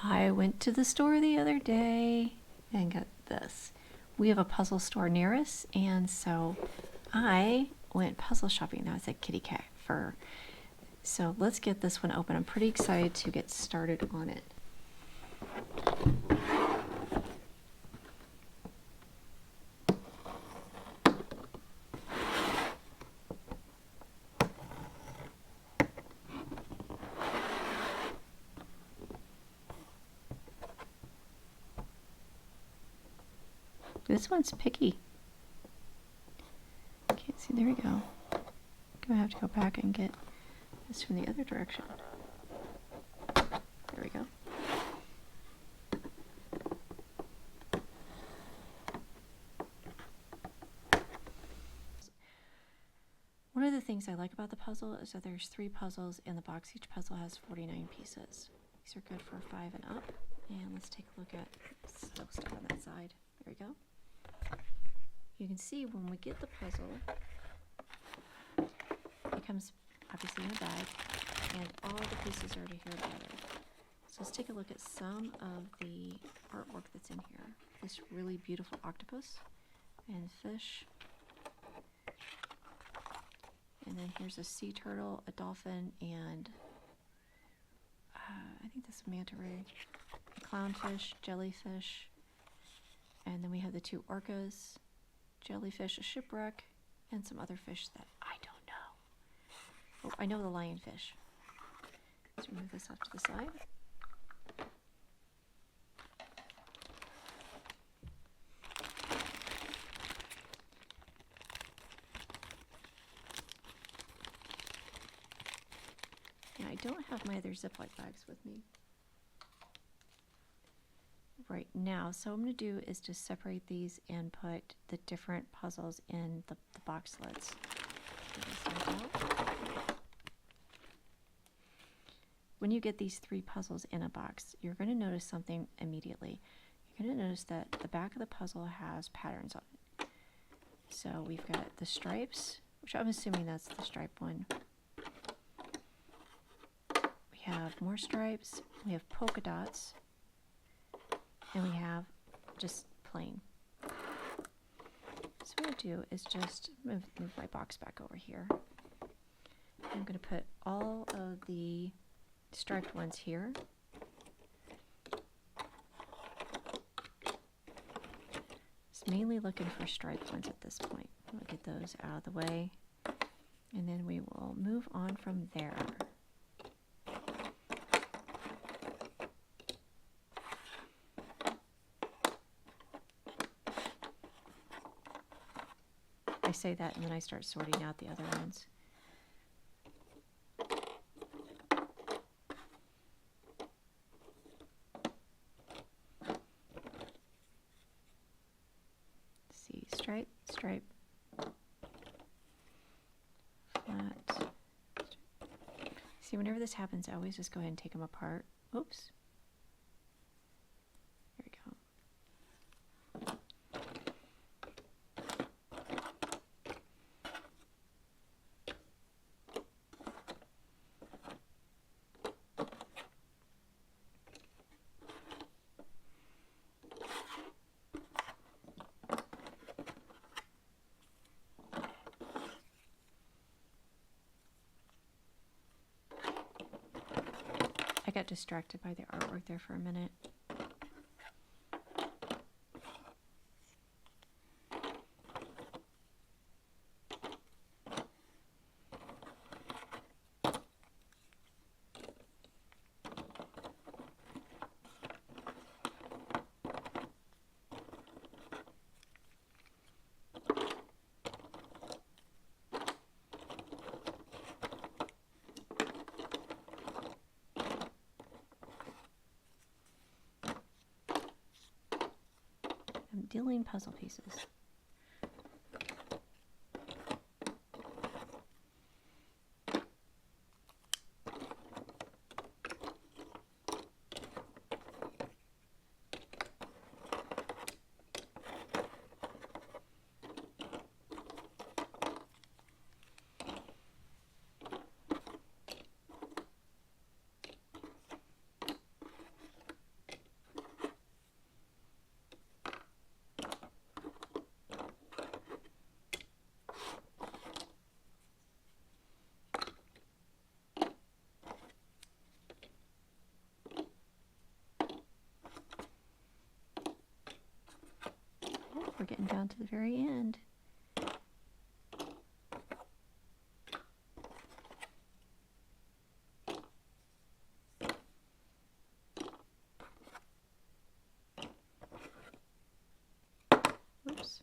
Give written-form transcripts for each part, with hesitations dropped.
I went to the store the other day and got this. We have a puzzle store near us, and so I went puzzle shopping. Now it's a kitty cat fur. So let's get this one open. I'm pretty excited to get started on it. This one's picky. Can't see. There we go. Gonna have to go back and get this from the other direction. There we go. One of the things I like about the puzzle is that there's 3 puzzles in the box. Each puzzle has 49 pieces. These are good for 5 and up. And let's take a look at still stuff on that side. There we go. You can see when we get the puzzle, it comes obviously in a bag, and all the pieces are here together. So let's take a look at some of the artwork that's in here. This really beautiful octopus and fish. And then here's a sea turtle, a dolphin, and I think this is manta ray, a clownfish, jellyfish, and then we have the 2 orcas, jellyfish, a shipwreck, and some other fish that I don't know. Oh, I know the lionfish. Let's remove this off to the side. And I don't have my other Ziploc bags with me right now, so what I'm going to do is just separate these and put the different puzzles in the box lids. When you get these 3 puzzles in a box, you're going to notice something immediately. You're going to notice that the back of the puzzle has patterns on it. So we've got the stripes, which I'm assuming that's the stripe one. We have more stripes, we have polka dots, and we have just plain. So what I do is just move my box back over here. I'm going to put all of the striped ones here. Just mainly looking for striped ones at this point. We'll get those out of the way, and then we will move on from there. I say that and then I start sorting out the other ones. See, stripe, stripe, flat. See, whenever this happens, I always just go ahead and take them apart. Oops. There we go. I got distracted by the artwork there for a minute. I'm dealing puzzle pieces. we're getting down to the very end. Whoops.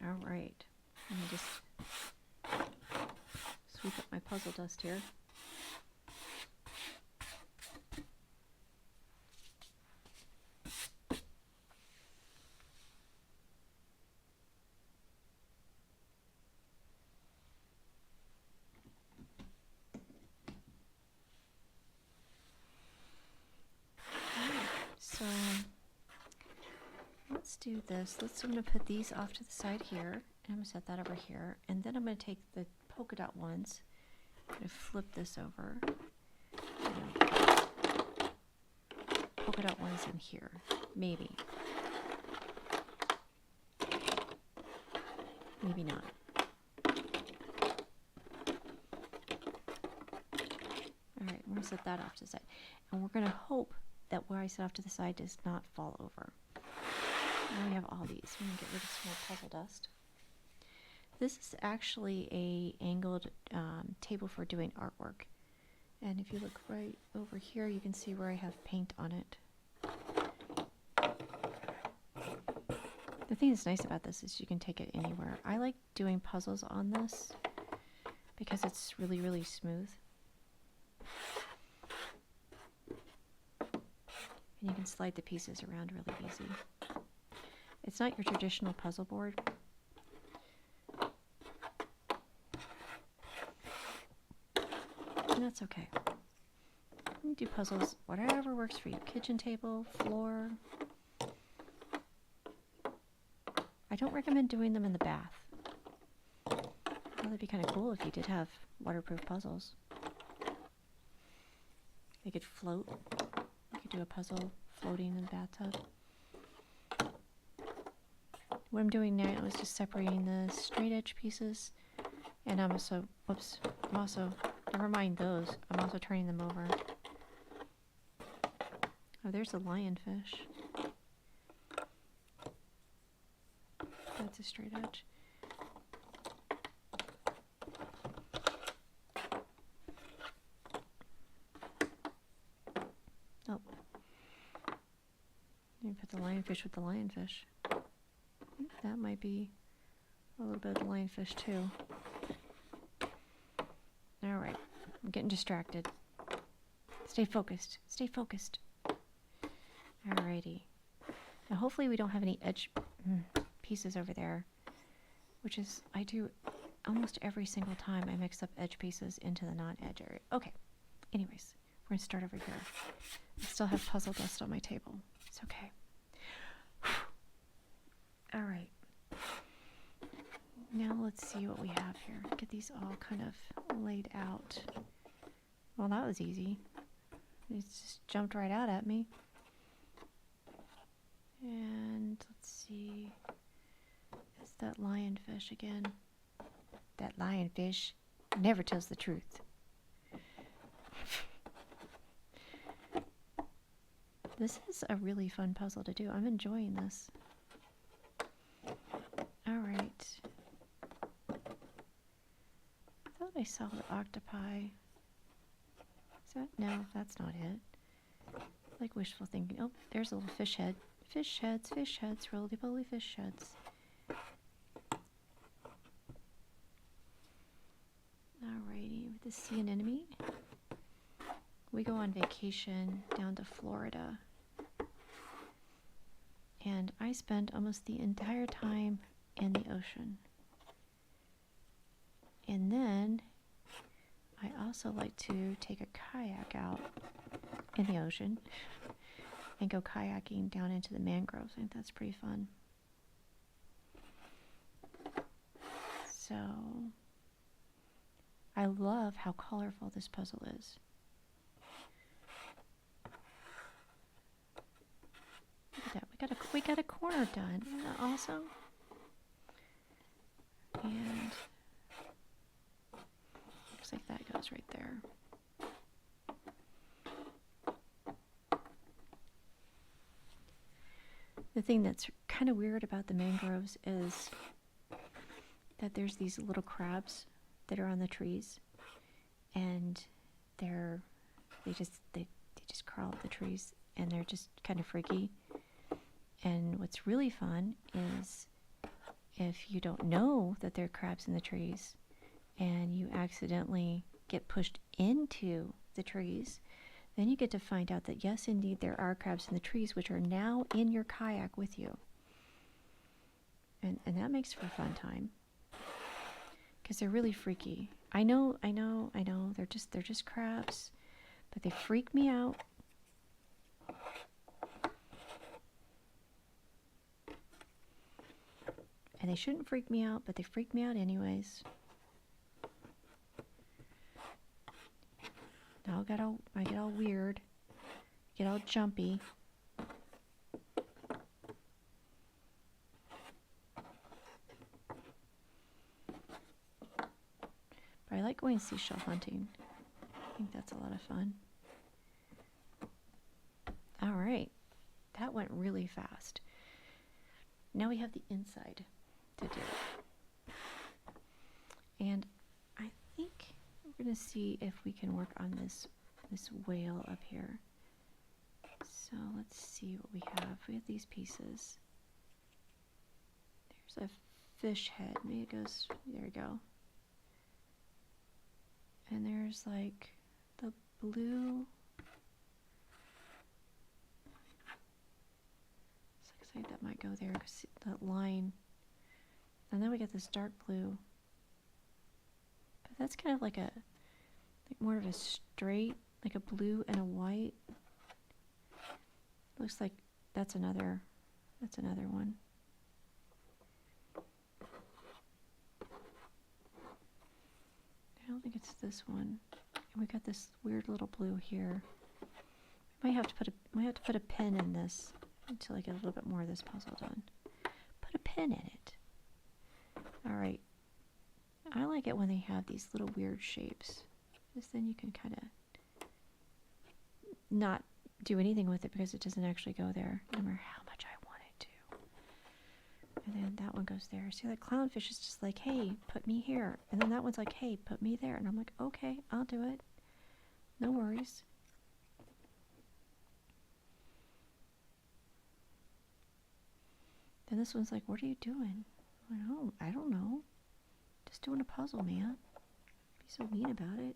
All right, let me just sweep up my puzzle dust here. So let's do this. I'm going to put these off to the side here. And I'm going to set that over here. And then I'm going to take the polka dot ones. I'm going to flip this over. Polka dot ones in here. Maybe. Maybe not. Alright, we're going to set that off to the side. And we're going to hope that where I set off to the side does not fall over. Now we have all these. I'm going to get rid of some more puzzle dust. This is actually a angled table for doing artwork. And if you look right over here, you can see where I have paint on it. The thing that's nice about this is you can take it anywhere. I like doing puzzles on this because it's really, really smooth. And you can slide the pieces around really easy. It's not your traditional puzzle board. And that's okay. You do puzzles, whatever works for you. Kitchen table, floor. I don't recommend doing them in the bath. Well, that'd be kind of cool if you did have waterproof puzzles. They could float. You could do a puzzle floating in the bathtub. What I'm doing now is just separating the straight edge pieces. And I'm also, never mind those. I'm also turning them over. Oh, there's a lionfish. That's a straight edge. Oh. You put the lionfish with the lionfish. That might be a little bit of the lionfish too. Alright, I'm getting distracted. Stay focused. Stay focused. Alrighty. Now hopefully we don't have any edge pieces over there, which is, I do almost every single time I mix up edge pieces into the non-edge area. Okay, anyways, we're going to start over here. I still have puzzle dust on my table. It's okay. Alright. Now let's see what we have here. Get these all kind of laid out. Well, that was easy. It just jumped right out at me. And let's see. It's that lionfish again. That lionfish never tells the truth. This is a really fun puzzle to do. I'm enjoying this. Alright. I thought I saw the octopi. Is that? No, that's not it. Like wishful thinking. Oh, there's a little fish head. Fish heads, roly-poly fish heads. Alrighty, with the sea anemone. We go on vacation down to Florida. And I spent almost the entire time in the ocean. And then I also like to take a kayak out in the ocean and go kayaking down into the mangroves. I think that's pretty fun. So I love how colorful this puzzle is. Look at that. We got a corner done. Isn't that awesome? And looks like that goes right there. The thing that's kind of weird about the mangroves is that there's these little crabs that are on the trees, and they just crawl up the trees, and they're just kind of freaky. And what's really fun is if you don't know that there are crabs in the trees and you accidentally get pushed into the trees, then you get to find out that yes, indeed, there are crabs in the trees, which are now in your kayak with you. And that makes for a fun time, because they're really freaky. I know. They're just crabs, but they freak me out. And they shouldn't freak me out, but they freak me out anyways. Now I get all weird, get all jumpy. But I like going seashell hunting. I think that's a lot of fun. All right, that went really fast. Now we have the inside to do. And I think we're going to see if we can work on this whale up here. So let's see what we have. We have these pieces. There's a fish head. Maybe it goes, there we go. And there's like the blue. Looks like that might go there, because that line. And then we get this dark blue. But that's kind of like more of a straight, like a blue and a white. Looks like that's another one. I don't think it's this one. And we got this weird little blue here. We might have to put a pin in this until I get a little bit more of this puzzle done. Put a pin in it. All right. I like it when they have these little weird shapes, because then you can kind of not do anything with it because it doesn't actually go there, no matter how much I want it to. And then that one goes there. See, that clownfish is just like, hey, put me here. And then that one's like, hey, put me there. And I'm like, okay, I'll do it. No worries. Then this one's like, what are you doing? I don't know. Just doing a puzzle, man. Be so mean about it.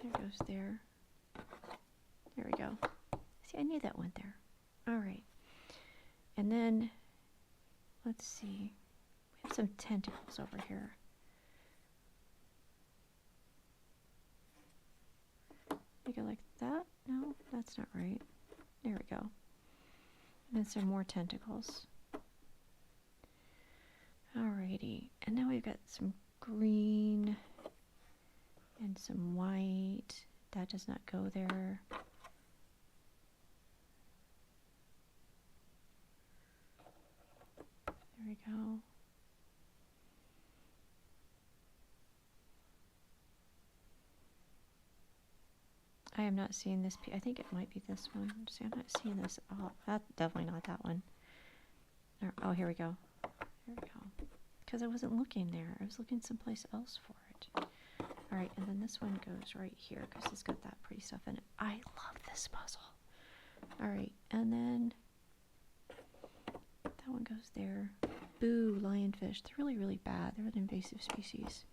There goes there. There we go. See, I knew that went there. All right. And then, let's see. We have some tentacles over here. Make it like that? No, that's not right. There we go. And then some more tentacles. Alrighty. And now we've got some green and some white. That does not go there. There we go. I am not seeing this. I think it might be this one. See, I'm not seeing this. Oh, that's definitely not that one. Oh, here we go. Here we go. Because I wasn't looking there. I was looking someplace else for it. All right, and then this one goes right here because it's got that pretty stuff in it. I love this puzzle. All right, and then that one goes there. Boo, lionfish. They're really, really bad. They're an invasive species.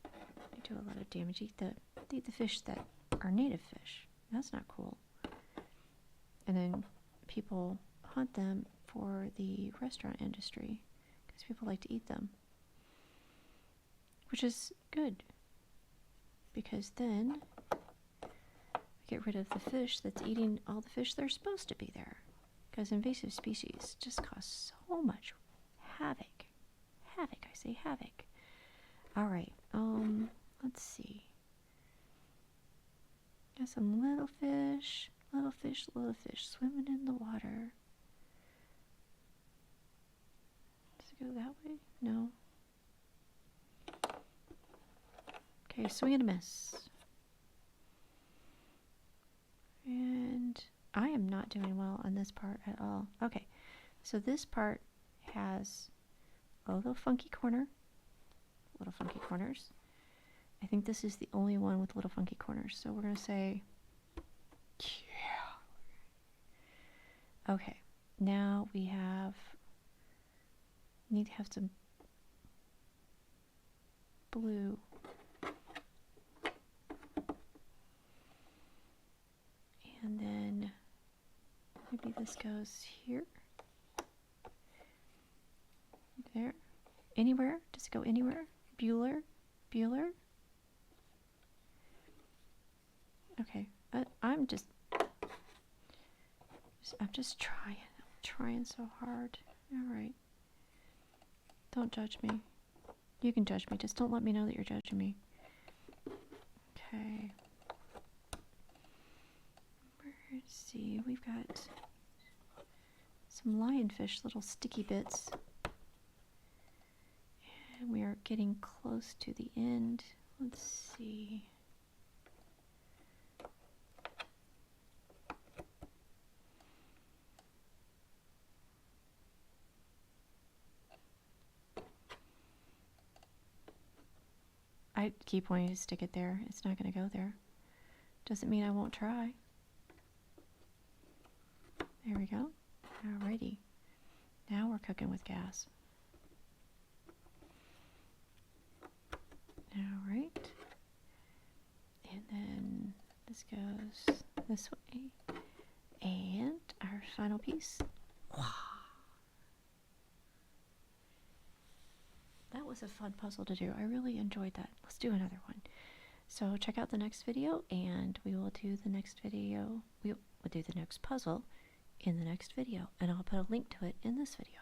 They do a lot of damage. They eat the fish that are native fish. That's not cool. And then people hunt them for the restaurant industry because people like to eat them, which is good, because then get rid of the fish that's eating all the fish that are supposed to be there. Because invasive species just cause so much havoc. Havoc, I say havoc. Alright, let's see. Got some little fish swimming in the water. Does it go that way? No. Okay, swing and a miss. And I am not doing well on this part at all. Okay, so this part has a little funky corner. Little funky corners. I think this is the only one with little funky corners. So we're going to say, yeah. Okay, now we need to have some blue. And then maybe this goes here. There. Anywhere? Does it go anywhere? Bueller? Okay. I'm just trying. I'm trying so hard. Alright. Don't judge me. You can judge me. Just don't let me know that you're judging me. Okay. Let's see. We've got some lionfish, little sticky bits. And we are getting close to the end. Let's see. I keep wanting to stick it there. It's not going to go there. Doesn't mean I won't try. There we go. Alrighty. Now we're cooking with gas. Alright. And then this goes this way. And our final piece. Wow. That was a fun puzzle to do. I really enjoyed that. Let's do another one. So check out the next video, and we will do the next video. We will do the next puzzle in the next video, and I'll put a link to it in this video.